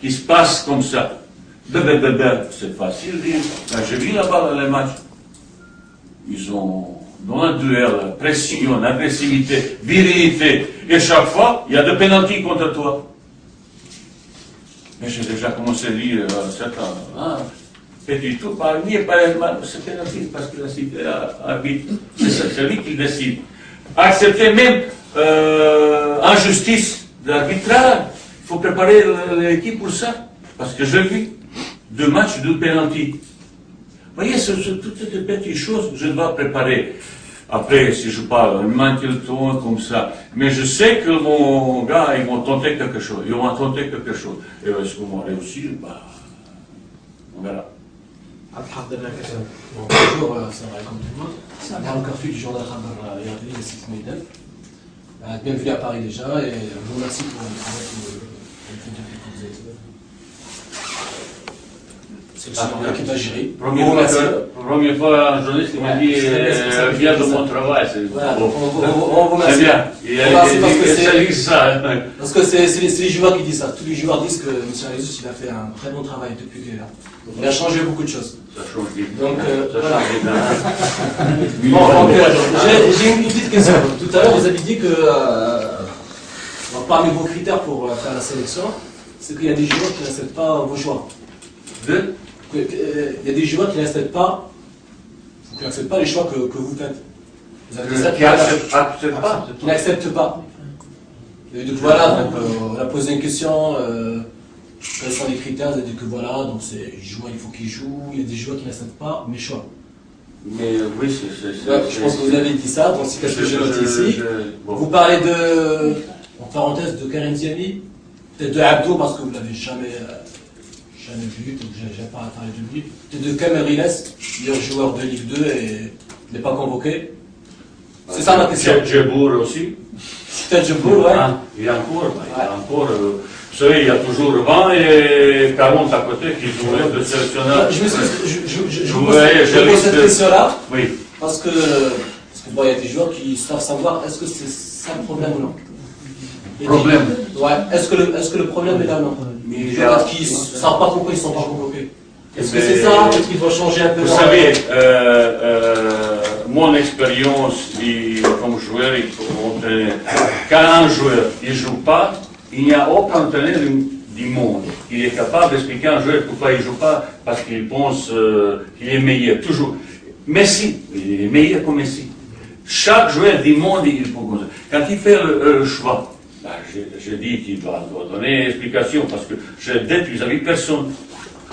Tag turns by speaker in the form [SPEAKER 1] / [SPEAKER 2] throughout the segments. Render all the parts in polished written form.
[SPEAKER 1] qui se passe comme ça. C'est facile. Quand j'ai vu là-bas les matchs, ils ont, dans un duel, pression, agressivité, virilité, et chaque fois, il y a des pénaltys contre toi. Mais j'ai déjà commencé à lire certains. Petit tout, pas ni pas c'est pénalty parce que l'arbitre, c'est lui qui décide. Accepter même injustice d'arbitrage. Il faut préparer l'équipe pour ça. Parce que j'ai vu 2 matchs, 2 pénaltys. Vous voyez, toutes ces petites choses que je dois préparer. Après, si je parle, il manque le ton comme ça. Mais je sais que mon gars, ils vont tenter quelque chose. Ils vont tenter quelque chose. Et est-ce qu'ils vont réussir? On verra.
[SPEAKER 2] Bonjour, ça va comme tout le monde. Moi, le Cartu du journal Khabar Yardini, le site Maïdan. Bienvenue à Paris déjà et je vous remercie pour le travail que vous avez fait. C'est le journal qui va gérer.
[SPEAKER 1] Première fois, un journaliste m'a dit viens de mon travail.
[SPEAKER 2] On vous remercie.
[SPEAKER 1] C'est bien.
[SPEAKER 2] Parce que c'est les joueurs qui disent ça. Tous les joueurs disent que M. Jesus il a fait un très bon travail depuis qu'il est là. Il a changé beaucoup de choses.
[SPEAKER 1] Ça change vite.
[SPEAKER 2] Donc, voilà. Bon, j'ai une petite question. Tout à l'heure, vous avez dit que parmi vos critères pour faire la sélection, c'est qu'il y a des joueurs qui n'acceptent pas vos choix. Il y a des joueurs qui n'acceptent pas les choix que vous faites. Vous avez dit ça, qui n'acceptent pas. Et donc voilà, donc, on a posé une question. Quels sont les critères? Vous avez dit que voilà, donc c'est les joueurs, il faut qu'ils jouent. Il y a des joueurs qui n'acceptent pas mes choix.
[SPEAKER 1] Mais oui,
[SPEAKER 2] je pense que vous avez dit ça, donc c'est quelque chose que j'ai noté ici. Vous parlez de, en parenthèse, de Karim Ziani, peut-être de Abdo parce que vous ne l'avez jamais vu, donc je n'ai pas parlé de lui. Peut-être de Camerines, meilleur joueur de Ligue 2 et n'est pas convoqué. C'est ça ma question.
[SPEAKER 1] Djebour aussi.
[SPEAKER 2] Peut-être Djebour, ouais.
[SPEAKER 1] Il y a encore. Vous savez, il y a toujours 20 et 40 à côté qui jouent de sélectionneurs.
[SPEAKER 2] Je vous pose cette question-là, oui. Parce que bon, il y a des joueurs qui savent savoir est-ce que c'est ça le problème ou non.
[SPEAKER 1] Problème.
[SPEAKER 2] Ouais. Est-ce que le problème est là ou non? Les joueurs qui ne savent pas pourquoi ils ne sont pas convoqués. Est-ce que c'est ça? Est-ce qu'il faut changer un peu?
[SPEAKER 1] Vous savez, mon expérience comme joueur, quand un joueur ne joue pas, il n'y a aucun entraîneur du monde qui est capable d'expliquer à un joueur pourquoi il ne joue pas, parce qu'il pense qu'il est meilleur. Toujours. Messi, il est meilleur que Messi. Chaque joueur du monde, il faut comme ça. Quand il fait le choix, je dis qu'il doit donner explication, parce que je détruis vis-à-vis personne.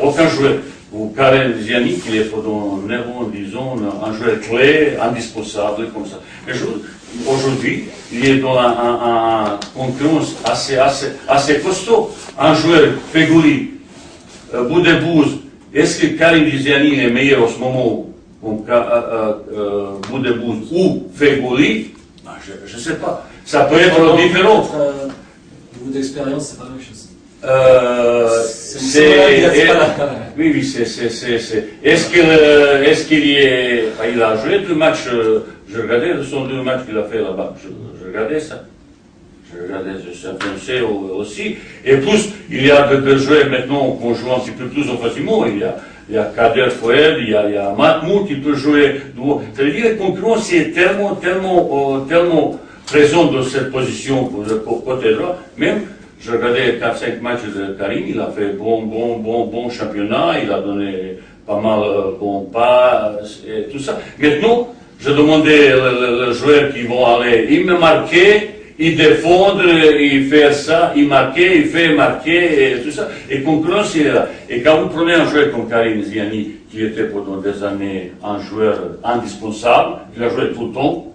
[SPEAKER 1] Aucun joueur. Ou Karim Ziani, qui est pendant 9 ans, disons, un joueur clé, indispensable, comme ça. Mais aujourd'hui, il est dans une concurrence assez costaud. Un joueur, Fegouli, Boudebouz, est-ce que Karim Ziani est meilleur en ce moment Boudebouz ou Fegouli? Je ne sais pas. Ça peut être différent.
[SPEAKER 2] Au niveau d'expérience, c'est pas la même chose.
[SPEAKER 1] Oui, c'est. Est-ce qu'il a joué 2 matchs? Je regardais son 2 matchs qu'il a fait là-bas. Je regardais ça. Je regardais ça aussi. Et plus, il y a des joueurs maintenant qu'on joue un petit peu plus facilement. Il y a Kader Foued, il y a Mahmoud qui peut jouer. C'est-à-dire que la concurrence est tellement présente dans cette position pour le côté droit. Même. Je regardais 4-5 matchs de Karim, il a fait bon championnat, il a donné pas mal bons pas, et tout ça. Maintenant, je demandais aux joueurs qui vont aller, ils me marquaient, ils défendent, ils font ça, ils marquaient, ils font marquer, et tout ça. Et concurrence, il est là. Et quand vous prenez un joueur comme Karim Ziani, qui était pendant des années un joueur indispensable, il a joué tout le temps,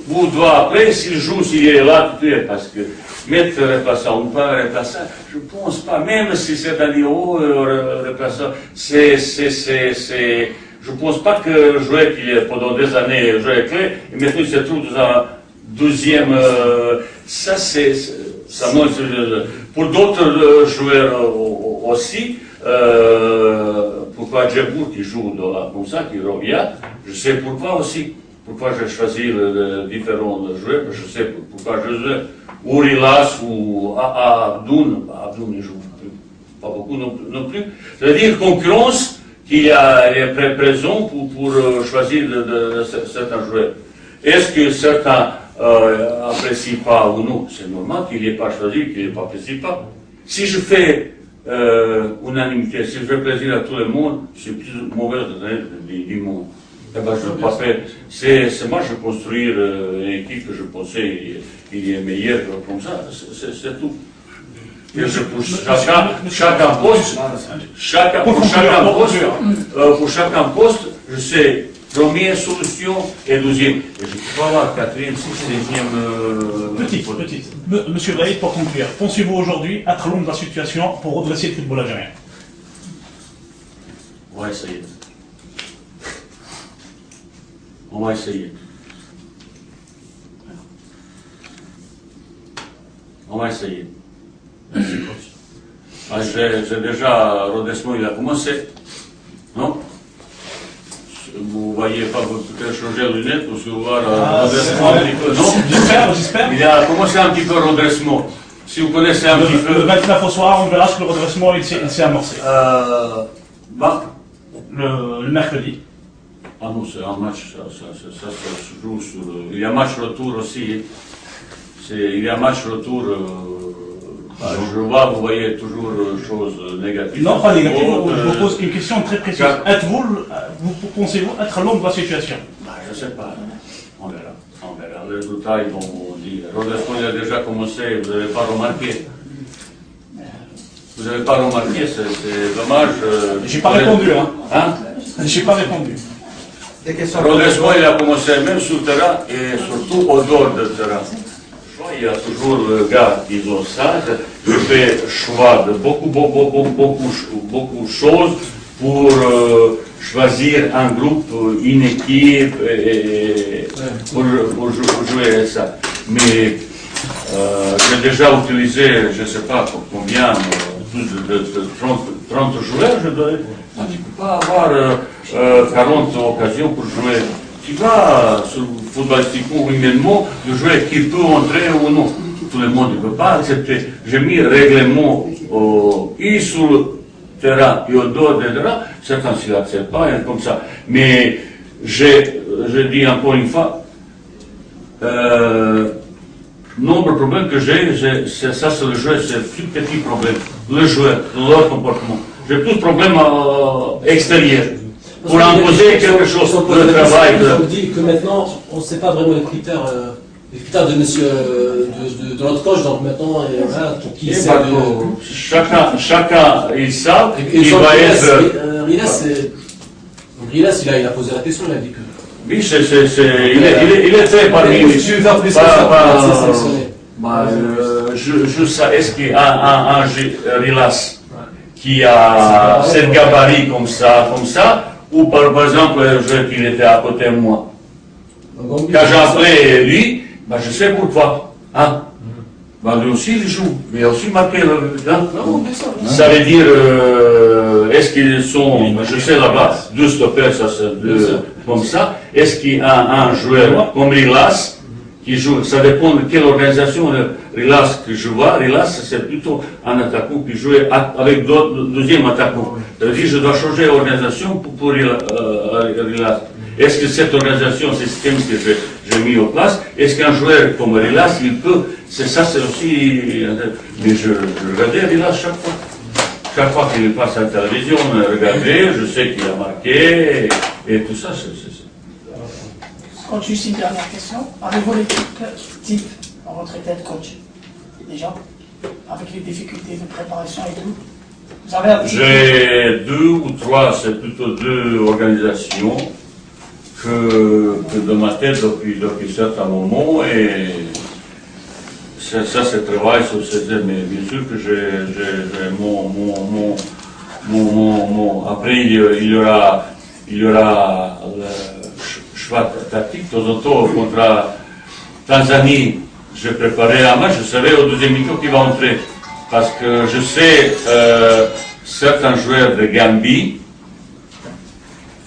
[SPEAKER 1] vous devez après, s'il joue, s'il est là, parce que mettre remplaçant ou pas remplaçant, je ne pense pas, même si c'est un niveau remplaçant, je ne pense pas que le joueur qui est pendant des années joueur clé, et maintenant il se trouve dans un 12e, ça montre. Pour d'autres joueurs aussi, pourquoi Djebour qui joue comme ça, qui revient, je sais pourquoi aussi. pourquoi j'ai choisi le différents joueurs, je sais pourquoi je joue ou Rilas ou Abdoun, Abdoun ne joue pas beaucoup non plus. C'est-à-dire concurrence qui est présent pour choisir certains joueurs. Est-ce que certains apprécient pas ou non? C'est normal qu'il n'ait pas choisi, qu'il n'ait pas apprécié pas. Si je fais unanimité, si je fais plaisir à tout le monde, je suis plus mauvais du monde. Eh ben, je pas faire. C'est moi, je vais construire une équipe que je pensais qu'il est meilleur comme ça. C'est tout. Et pour chacun poste, pour chacun poste, je sais première solution et deuxième. Et je ne peux pas avoir quatrième, sixième.
[SPEAKER 3] Petite. Monsieur Baïd, pour conclure, pensez-vous aujourd'hui être l'homme de la situation pour redresser le football algérien?
[SPEAKER 1] On va essayer. On va essayer. On va essayer. J'ai déjà, redressement, il a commencé. Non? Vous voyez pas, vous peut-être changer les lunettes pour se voir redressement un petit peu, non?
[SPEAKER 3] J'espère.
[SPEAKER 1] Il a commencé un petit peu le redressement. Si vous connaissez un petit peu.
[SPEAKER 3] Le 29 au soir, on verra ce que le redressement il s'est amorcé. Le mercredi.
[SPEAKER 1] Ah non, c'est un match, ça se joue sur. Il y a un match retour aussi. Il y a un match retour. Je vois, vous voyez toujours choses négatives.
[SPEAKER 3] Non, pas négatives. Je vous pose une question très précise. Pensez-vous être l'homme de la situation?
[SPEAKER 1] Je ne sais pas. On verra. Les résultats, ils vont dire. Redressement, il a déjà commencé, vous n'avez pas remarqué. Vous n'avez pas remarqué, c'est dommage.
[SPEAKER 3] J'ai pas répondu, hein? J'ai pas répondu.
[SPEAKER 1] Redressement, il a commencé même sur le terrain et surtout au dehors du terrain. Il y a toujours le gars qui ont ça, je fais choix de beaucoup de choses pour choisir un groupe, une équipe, pour jouer ça. Mais j'ai déjà utilisé, je ne sais pas pour combien, plus de 30 joueurs, je dois. Tu ne peux pas avoir 40 occasions pour jouer. Tu vas, footballistiquement, humainement, de jouer qui peut entrer ou non. Tout le monde ne peut pas accepter. J'ai mis règlement et sur le terrain et au dehors du terrain. Certains s'ils n'acceptent pas, comme ça. Mais je dis encore une fois, nombre de problèmes que j'ai, ça c'est le joueur, c'est le plus petit problème. Le joueur, leur comportement. J'ai plus de problèmes extérieurs. Pour imposer quelque chose de travail.
[SPEAKER 2] On dit que maintenant, on ne sait pas vraiment les critères de monsieur, de notre coach, donc maintenant, voilà, pour qui c'est.
[SPEAKER 1] Chacun, il sait qu'il va être.
[SPEAKER 2] Rilas, il a posé la question, il a dit que.
[SPEAKER 1] Oui, il est fait parmi nous.
[SPEAKER 2] Tu veux faire plus que ça,
[SPEAKER 1] je sais, est-ce qu'il y a un Rilas qui a cette gabarit comme ça, ou par exemple, un joueur qui était à côté de moi. Quand j'ai appelé lui, je sais pourquoi. Hein? Lui aussi, il joue. Il a aussi marqué. Ça veut dire, est-ce qu'ils sont, je sais là-bas, deux stoppers, ça c'est deux comme ça. Est-ce qu'il y a un joueur comme Rilas qui joue? Ça dépend de quelle organisation Rilas que je vois. Rilas, c'est plutôt un attaquant qui joue avec deuxième attaquant. Ça veut dire que je dois changer d'organisation pour Rilas. Est-ce que cette organisation, ce système que j'ai mis en place, est-ce qu'un joueur comme Rilas, il peut, c'est aussi, mais je regardais Rilas chaque fois. Chaque fois qu'il passe à la télévision, regardez, je sais qu'il a marqué, et tout ça,
[SPEAKER 4] Coach, juste une dernière question. Avez-vous l'équipe type en retraité de coach? Déjà, avec les difficultés de préparation et tout. Vous avez
[SPEAKER 1] J'ai 2 ou 3, c'est plutôt 2 organisations que de ma tête depuis certains moments, et ça c'est travail sur ces thèmes. Mais bien sûr que j'ai après il y aura le choix tactique. De temps en temps, contre Tanzanie, j'ai préparé un match, je savais au deuxième mi-temps qui va entrer. Parce que je sais, certains joueurs de Gambie,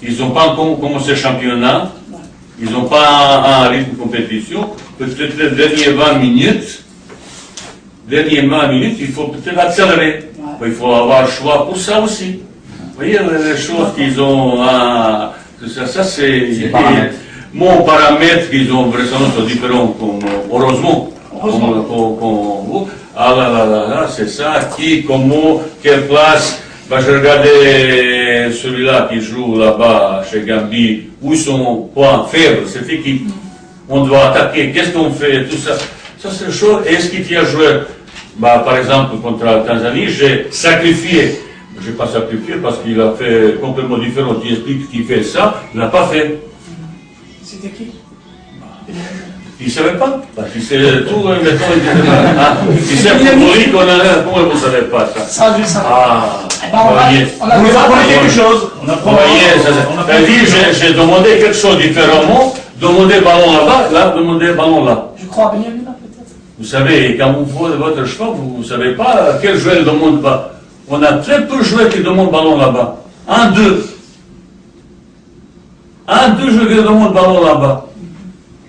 [SPEAKER 1] ils n'ont pas encore commencé le championnat, Ils n'ont pas un rythme de compétition. Peut-être les dernières 20 minutes, il faut peut-être accélérer.
[SPEAKER 4] Ouais.
[SPEAKER 1] Il faut avoir le choix pour ça aussi. Vous voyez, les choses qu'ils ont, ça c'est mon paramètre qu'ils ont vraiment sont différents, heureusement, comme vous. Ah là, c'est ça, qui, comment, quelle place. Bah, je regardais celui-là qui joue là-bas chez Gambie, où ils sont points faibles, cette équipe. On doit attaquer, qu'est-ce qu'on fait, tout ça. Ça c'est le choix. Est-ce qu'il y a joué? Bah, par exemple, contre la Tanzanie, j'ai sacrifié. Je n'ai pas sacrifié parce qu'il a fait complètement différent. Tu expliques qu'il fait ça, il n'a pas fait.
[SPEAKER 4] C'était qui?
[SPEAKER 1] Il ne savait pas. Parce qu'il sait tout, il sait pour comment vous ne savez pas ça?
[SPEAKER 4] Ça, je savais.
[SPEAKER 1] Ah,
[SPEAKER 4] Eh ben, on a
[SPEAKER 3] Vous nous
[SPEAKER 4] déjà
[SPEAKER 3] apprenez
[SPEAKER 4] parlé.
[SPEAKER 3] quelque chose. On
[SPEAKER 1] vous
[SPEAKER 3] apprend.
[SPEAKER 1] voyez, j'ai demandé quelque chose différemment. Demandez ballon là-bas, là, demandez ballon là.
[SPEAKER 4] Je crois à Benjamin, peut-être.
[SPEAKER 1] Vous savez, quand vous faites votre choix, vous ne savez pas quel joueur ne demande pas. On a très peu de joueurs qui demandent ballon là-bas. Un, deux joueurs qui demandent ballon là-bas.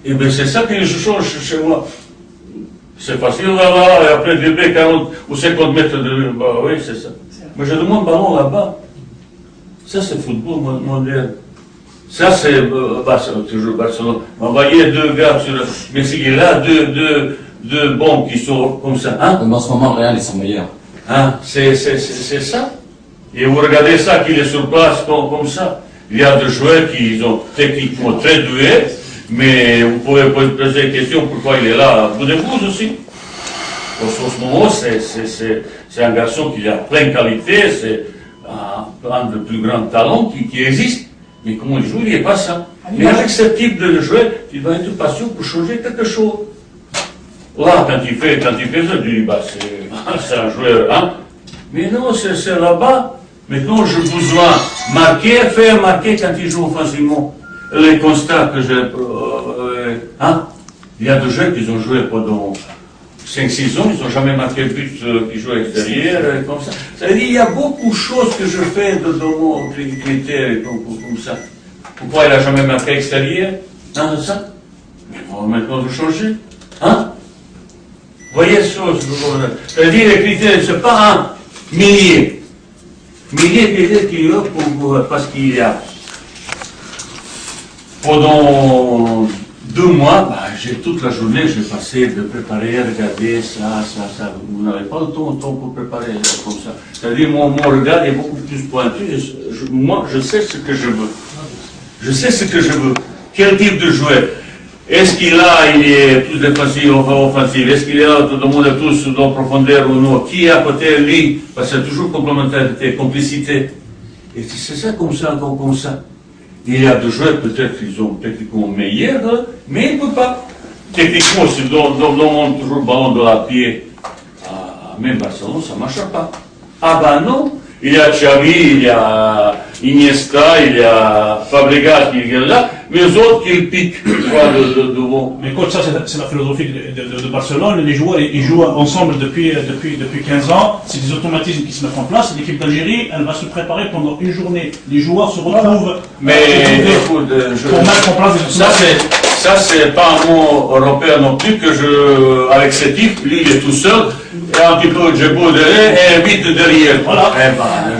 [SPEAKER 1] Et bien c'est ça que je change chez moi. C'est facile là-bas, et après dribbler 40 ou 50 mètres de... Bah oui, c'est ça. Mais je demande ballon là-bas. Ça c'est football moderne. Ça c'est toujours Barcelone. On voyait deux gars sur le... Mais c'est là, deux bombes qui sont comme ça. Hein?
[SPEAKER 5] En ce moment, le Real, ils sont meilleurs.
[SPEAKER 1] Hein? C'est ça. Et vous regardez ça qu'il est sur place comme ça. Il y a des joueurs qui sont techniquement très doués, mais vous pouvez poser la question pourquoi il est là. Vous de vous aussi. En ce moment, c'est un garçon qui a plein de qualités, c'est un des plus grands talents qui existe. Mais comment il joue, il n'est pas ça. Mais avec ce type de joueur, tu dois être patient pour changer quelque chose. Là, quand il fait ça, tu dis, bah, c'est un joueur, hein. Mais non, c'est là-bas. Maintenant, j'ai besoin de faire marquer quand il joue offensivement. Les constats que j'ai, hein. Il y a des joueurs qui ont joué pendant 5-6 ans, ils n'ont jamais marqué but qui jouent à l'extérieur, comme ça. C'est-à-dire, il y a beaucoup de choses que je fais de mon critère, comme ça. Pourquoi il n'a jamais marqué à l'extérieur? Hein, ça. Mais bon, maintenant, de changer. Hein? Voyez les choses. C'est-à-dire, les critères, ce n'est pas un millier. Milliers qui est parce qu'il y a. Pendant 2 mois, bah, j'ai toute la journée, j'ai passé de préparer, regarder ça. Vous n'avez pas le temps pour préparer comme ça. C'est-à-dire, mon regard est beaucoup plus pointu. Moi, je sais ce que je veux. Je sais ce que je veux. Quel type de joueur? Est-ce qu'il est plus défensif ou offensif? Est-ce qu'il est là, tout le monde est tous dans la profondeur ou non? Qui est à côté de lui? Parce que c'est toujours complémentarité, complicité. Et c'est ça comme ça. Il y a des joueurs, peut-être qu'ils sont techniquement meilleurs, mais ils ne peuvent pas. Techniquement, si on toujours le ballon de la pied, même Barcelone, ça ne marche pas. Ah ben non, il y a Xavi, il y a Iniesta, il y a Fabregas qui est là, mais les autres qui piquent devant.
[SPEAKER 3] Mais coach, ça c'est la philosophie de Barcelone. Les joueurs ils jouent ensemble depuis 15 ans. C'est des automatismes qui se mettent en place. L'équipe d'Algérie, elle va se préparer pendant une journée. Les joueurs se retrouvent
[SPEAKER 1] Mais
[SPEAKER 3] pour mettre en place des automatismes.
[SPEAKER 1] Ça, c'est pas un mot européen non plus que avec ce type, lui, il est tout seul, et un petit peu de jebou derrière, et vite derrière.
[SPEAKER 3] Voilà.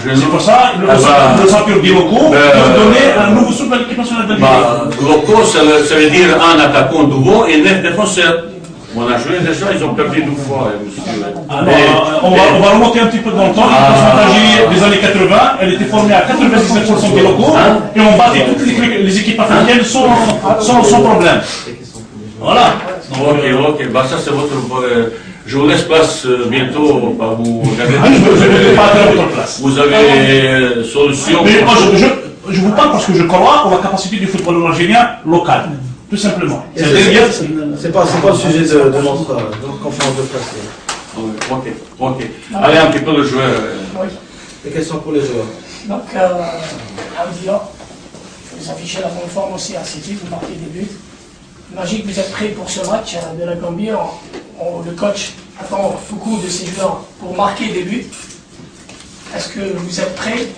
[SPEAKER 3] C'est pour ça, le champion des locaux peut donner un nouveau souffle à l'équipe nationale d'Algérie.
[SPEAKER 1] Locaux, ça veut dire un attaquant devant et 9 défenseurs. On a joué déjà, ils ont perdu 2 fois, monsieur.
[SPEAKER 3] On va remonter un petit peu dans le temps. L'Algérie des années 80, elle était formée à 99% des locaux, et on battait toutes les équipes africaines sans problème. Voilà.
[SPEAKER 1] Ok, bah ça c'est votre... je vous laisse place bientôt, bah, vous avez solution.
[SPEAKER 3] Mais moi, je vous parle parce que je crois en la capacité du football algérien local, tout simplement.
[SPEAKER 6] C'est pas le sujet de notre conférence de presse.
[SPEAKER 1] Ok. Allez, un petit peu le joueur.
[SPEAKER 4] Oui.
[SPEAKER 6] Des questions pour les joueurs. Donc,
[SPEAKER 4] Abdia, il faut vous afficher la bonne forme aussi à City, vous marquez des buts. Magique, vous êtes prêts pour ce match de la Gambie. Le coach attend beaucoup de ses joueurs pour marquer des buts. Est-ce que vous êtes prêts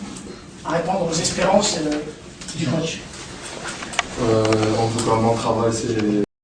[SPEAKER 4] à répondre aux espérances du coach?
[SPEAKER 5] En tout cas, mon travail, c'est